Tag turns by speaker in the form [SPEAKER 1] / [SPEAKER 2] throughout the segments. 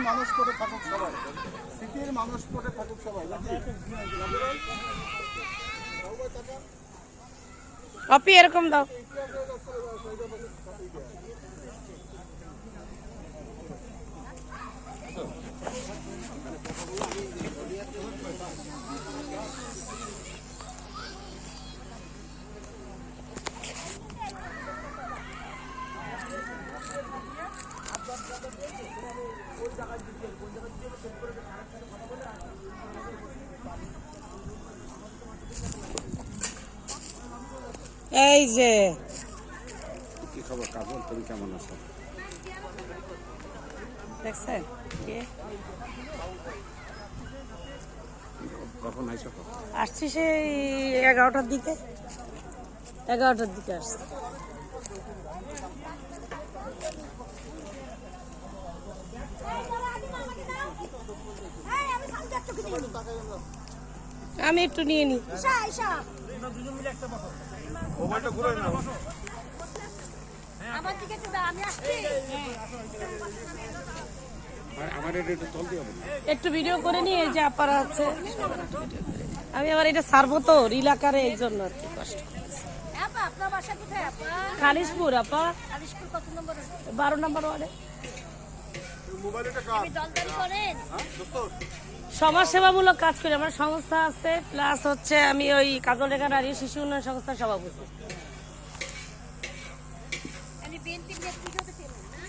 [SPEAKER 1] মানুষ করে থাকুক সবাই, সিটির মানুষ করে থাকুক সবাই।
[SPEAKER 2] কপি এরকম দাও। এই যে
[SPEAKER 1] কি খবর কাজল, তুমি কেমন আছো?
[SPEAKER 2] দেখছেন
[SPEAKER 1] কখন আইছো?
[SPEAKER 2] আসছি সেই 11টার দিকে, 11টার দিকে আসছি। আমি একটু নিয়ে নিই। একটু ভিডিও করে নিয়ে এই যে আপারা আছে, আমি আবার এটা ছাড়বো তো এলাকার এই জন্য আর কি কষ্ট। খালিশপুর আপা, 12 নম্বর ওয়ার্ডে। সমাজসেবামূলক কাজ করি, আমার সংস্থা আছে, প্লাস হচ্ছে আমি ওই কাজল রেখা নারী শিশু উন্নয়ন সংস্থার সভাপতি।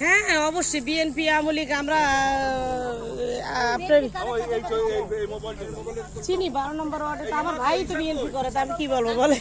[SPEAKER 2] হ্যাঁ অবশ্যই বিএনপি আওয়ামী লীগ আমরা চিনি। 12 নম্বর ওয়ার্ডে তো আমার ভাই তো বিএনপি করে, তা আমি কি বলবো বলে।